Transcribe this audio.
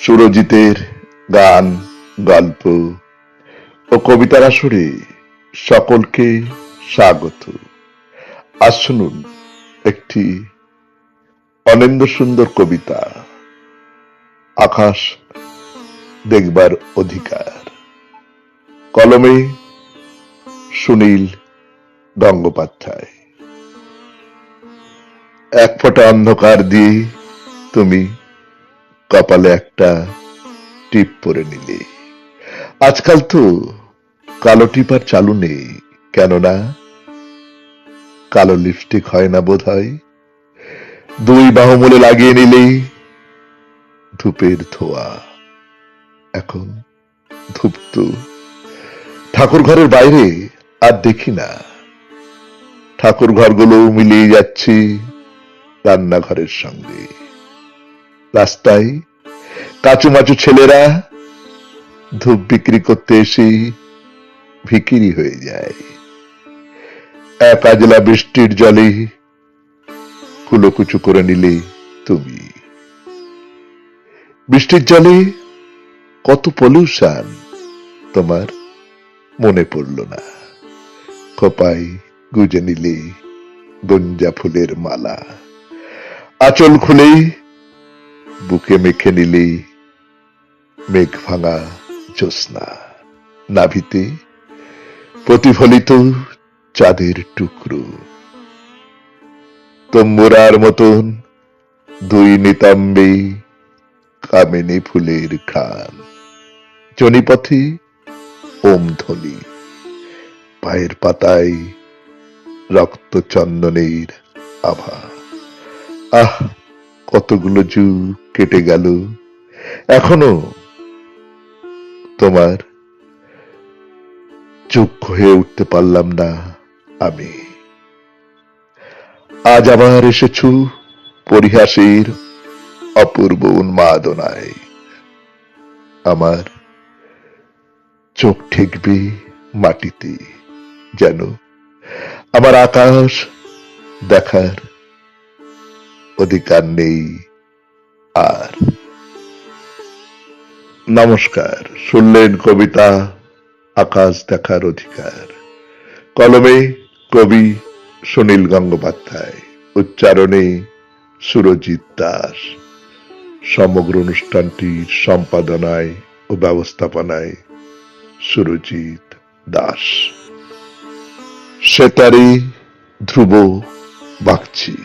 সুরজিতের গান, গল্প ও কবিতার আসরে সকলকে স্বাগত। আজ শুনুন একটি অনিন্দ সুন্দর কবিতা, আকাশ দেখবার অধিকার। কলমে সুনীল গঙ্গোপাধ্যায়। এক ফোঁটা অন্ধকার দিয়ে তুমি কপালে একটা টিপ পরে নিলে। আজকাল তো কালো টিপ আর চালু নেই, কেননা কালো লিপস্টিক হয় না বোধ হয়। দুই বাহুমূলে লাগিয়ে নিলেই ধূপের ধোয়া। এখন ধূপ তো ঠাকুর ঘরের বাইরে আর দেখি না। ঠাকুর ঘরগুলো মিলিয়ে যাচ্ছে রান্নাঘরের সঙ্গে। রাস্তায় কাচুমাচু ছেলেরা ধূপ বিক্রি করতে এসে ভিখিরি হয়ে যায়। এক আজলা বৃষ্টির জলে কুলোকুচু করে নিলে তুমি। বৃষ্টির জলে কত পলিউশন তোমার মনে পড়ল না। খোপায় গুজে নিলে গঞ্জা ফুলের মালা। আঁচল খুলে বুকে মেখে নিলে মেঘ ভাঙা জ্যোৎস্না। নাভিতে প্রতিফলিত চাঁদের টুকরো। তম্বুরার মতন দুই নিতম্বে কামিনী ফুলের ঘ্রাণ। জনিপথে ওম ধ্বনি, পায়ের পাতায় রক্ত চন্দনের আভা। আহ, কতগুলো যুগ কেটে গেল, এখনো তোমার যোগ্য হয়ে উঠতে পারলাম না আমি। আজ আবার এসেছো পরিহাসের অপূর্ব উন্মাদনায়। আমার চোখ ঠেকবে মাটিতে, যেন আমার আকাশ দেখার অধিকার নেই আর। নমস্কার, শুনলেন কবিতা আকাশ দেখার অধিকার। কলমে কবি সুনীল গঙ্গোপাধ্যায়, উচ্চারণে সুরজিৎ দাস। সমগ্র অনুষ্ঠানটির সম্পাদনায় ও ব্যবস্থাপনায় সুরজিৎ দাস। সেতারি ধ্রুব বাগচি।